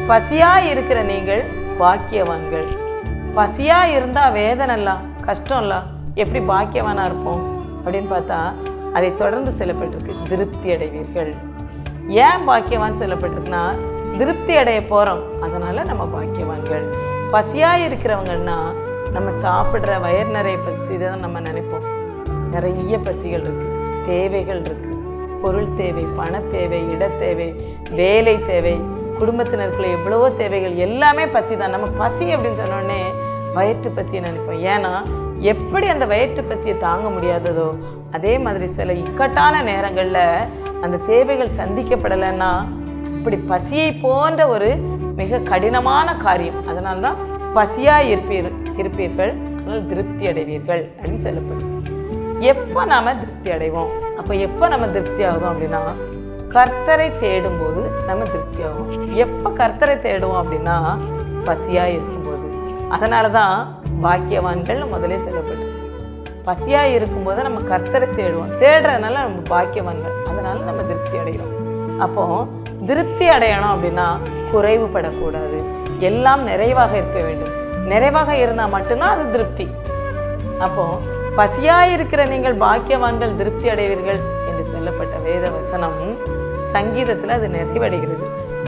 பசியாக இருக்கிற நீங்கள் பாக்கியவான்கள். பசியாக இருந்தால் வேதனைலாம் கஷ்டம்லாம் எப்படி பாக்கியவானாக இருப்போம் அப்படின்னு பார்த்தா அதை தொடர்ந்து சொல்லப்பட்டிருக்கு, திருப்தி அடைவீர்கள். ஏன் பாக்கியவான் சொல்லப்பட்டிருக்குன்னா திருப்தி அடைய போகிறோம், அதனால் நம்ம பாக்கியவான்கள். பசியாக இருக்கிறவங்கன்னா நம்ம சாப்பிட்ற வயிறு நிறைய பசி தான் நம்ம நினைப்போம். நிறைய பசிகள் இருக்குது, தேவைகள் இருக்குது, பொருள் தேவை, பண தேவை, இட தேவை, வேலை தேவை, குடும்பத்தினருக்குள்ள எவ்வளவோ தேவைகள், எல்லாமே பசி தான். நம்ம பசி அப்படின்னு சொன்னோடனே வயிற்று பசியை நினைப்போம். ஏன்னா எப்படி அந்த வயிற்று பசியை தாங்க முடியாததோ அதே மாதிரி சில இக்கட்டான நேரங்களில் அந்த தேவைகள் சந்திக்கப்படலைன்னா இப்படி பசியை போன்ற ஒரு மிக கடினமான காரியம். அதனால தான் பசியாக இருப்பீர்கள், அதனால் திருப்தி அடைவீர்கள் அப்படின்னு சொல்லப்படும். எப்போ நாம் திருப்தி அடைவோம்? அப்போ எப்போ நம்ம திருப்தி ஆகும் அப்படின்னா கர்த்தரை தேடும்போது நம்ம திருப்தி ஆகும். எப்போ கர்த்தரை தேடுவோம் அப்படின்னா பசியாக இருக்கும்போது. அதனால தான் பாக்கியவான்கள் முதலே சொல்லப்படும். பசியாக இருக்கும்போது நம்ம கர்த்தரை தேடுவோம், தேடுறதுனால நம்ம பாக்கியவான்கள், அதனால நம்ம திருப்தி அடைகிறோம். அப்போது திருப்தி அடையணும் அப்படின்னா குறைவுபடக்கூடாது, எல்லாம் நிறைவாக இருக்க வேண்டும். நிறைவாக இருந்தால் மட்டும்தான் அது திருப்தி. அப்போது பசியாக இருக்கிற நீங்கள் பாக்கியவான்கள், திருப்தி அடைவீர்கள் என்று சொல்லப்பட்ட வேத வசனம் சங்கீதத்தில் அது நிறைவடைகிறது.